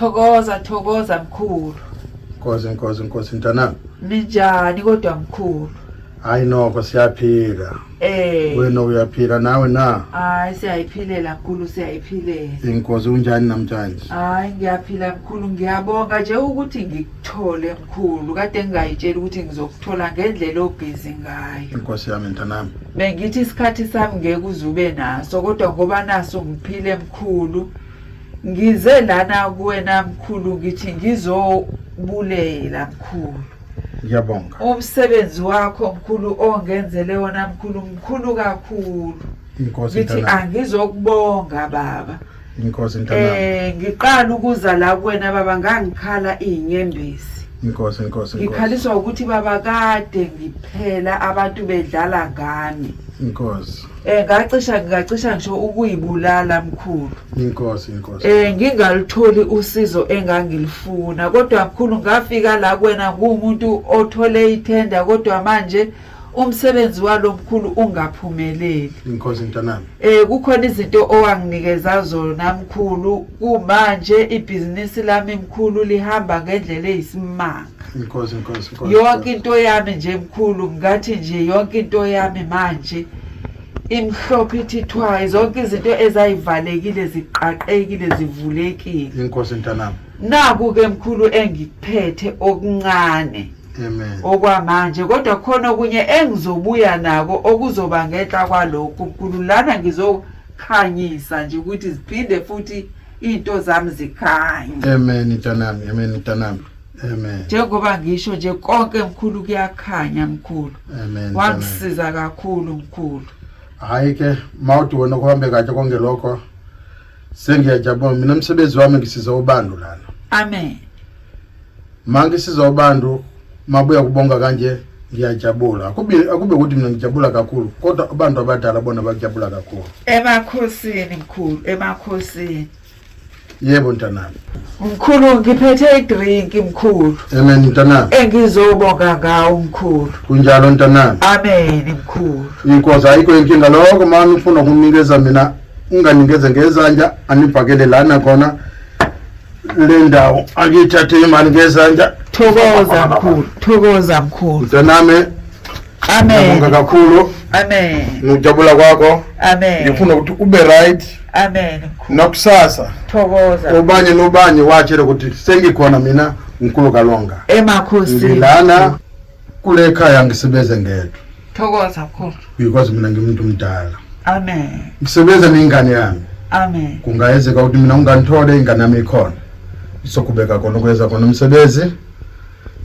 Thokoza mkhulu. Nkosi mntanami. Ninjani kodwa mkhulu? Hayi nokho siyaphila. Wena uyaphila nawe na? Hayi siyayiphilela mkhulu, siyayiphilela. Inkosi unjani namhlanje? Hayi ngiyaphila mkhulu, ngiyabonga nje ukuthi ngikuthole mkhulu. Kade ngingayitshela ukuthi ngizokuthola ngendlela obhizi ngayo. Inkosi yami mntanami. Bengithi isikhathi sami ngeke uzube naso, kodwa ngoba naso ngiphile mkhulu. Ngize lana kuwena mkhulu ngithi ngizobulela mkhulu. Ngiyabonga. Umsebenzi wakho mkhulu ongenzele wona mkhulu kakhulu. Inkosi ngithi mntanami. Angizokubonga baba. Inkosi mntanami. Ngiqala ukuza la kuwena baba ngangikhala inyembezi. Inkosi. Ngikhaliswa ukuthi baba kade ngiphela abantu bedlala ngami. Inkosi. Ngacisha ngisho ukuyibulala mkhulu. Inkosi. Ngingalitholi usizo engangilifuna, kodwa mkhulu ngafika la kuwena ngumuntu othole ithenda, kodwa manje umsebenzi walo mkhulu ungaphumeleli. Inkosi mntanami. Kukhona izinto owanginikeza zona mkhulu, kumanje ibhizinisi lami mkhulu lihamba ngendlela eyisimanga. Inkosi. Yonke into yami nje mkhulu, ngathi nje yonke into yami manje imhlophe ithithwayo, zonke izinto ezayivalekile ziqaqekile zivulekile. Inkosi mntanami. Naku ke mkhulu engikuphethe okuncane. Amen. Okwamanje kodwa khona okunye engizobuya nako okuzoba ngenhla kwalokho mkhulu, lana ngizokhanyisa nje ukuthi ziphinde futhi into zami zikhanye. Amen mntanami. Amen. Njengoba ngisho nje konke mkhulu kuyakhanya mkhulu. Amen. Wangisiza kakhulu mkhulu. Hayi ke mawuthi wona kuhambe kahle konke lokho sengiyajabula. Mina umsebenzi wami ngisiza ubantu lana. Amen. Mangisiza ubantu mabuya kubonga kanje ngiyajabula. Akube ukuthi mina ngijabula kakhulu, kodwa abantu abadala bona bajabula kakhulu. Emakhosini mkhulu, emakhosini. Yebo mntanami. Mkhulu ngiphethe idrink mkhulu. Amen mntanami. Engizobonga ngawo mkhulu. Kunjalo mntanami. Amen mkhulu. Inkosi ayikho inkinga lokho manje ufuna ukunikeza mina unganikeze ngezandla anibhakele lana khona le ndawo akithathe imali ngezandla. Thokoza mkhulu. Mntanami. Amen. Ngibonga kakhulu. Amen. Ngijabula kwakho. Amen. Ngifuna ukuthi ube right. Amen. Nokusasa. Thokoza. Ubanye nobanye watshela ukuthi sengikhona mina uNkulunkulu Kalonga. Emakhosini. Ngilana kule ekhaya ngisebenze ngedwa. Thokoza mkhulu. Because mina ngimuntu omdala. Amen. Ngisebenza nengane yami. Amen. Kungayenzeka ukuthi mina ungangithole ingane yami ikhona. Isokubeka khona ukwenza khona umsebenzi.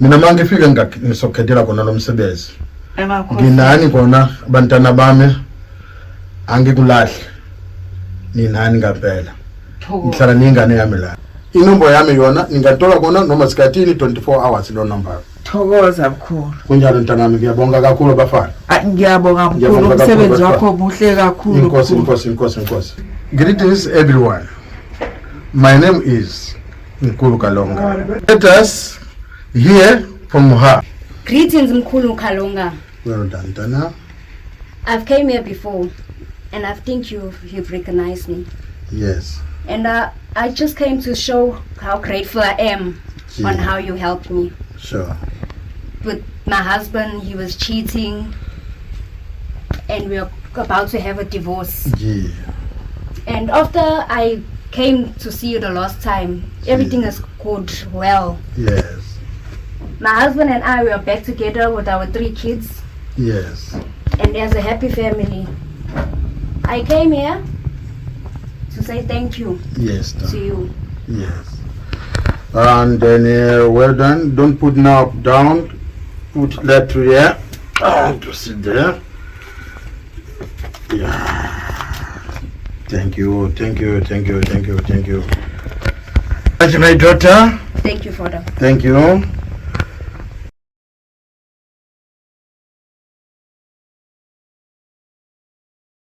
Mina mangifike ngisokhethela khona lo msebenzi. Emakhosini. Nginani khona abantwana bami angikulahle. Ninani ngempela. Ngihlala nengane yami la. Inombolo yami yona ningatola khona noma sikathini 24 hours lo number. Thokoza mkhulu. Kunjalo mntanami, ngiyabonga kakhulu bafana. Ngiyabonga mkhulu, umsebenzi wakho muhle kakhulu. Inkosi. Greetings everyone. My name is Nkulu Kalonga. Let us hear from her. Greetings Mkhulu Kalonga. Well done, Tana. I've came here before and I think you've recognized me. Yes. And I just came to show how grateful I am on how you helped me. Sure. With my husband, he was cheating and we were about to have a divorce. Yeah. And after I came to see you the last time, everything is good, well. Yes. My husband and I were back together with our 3 kids. Yes. And as a happy family. I came here to say thank you. Yes. To you. Yes. And then well done. Don't put now down. Put left to here. To sit there. Yeah. Thank you. That's my daughter. Thank you, Father. Thank you.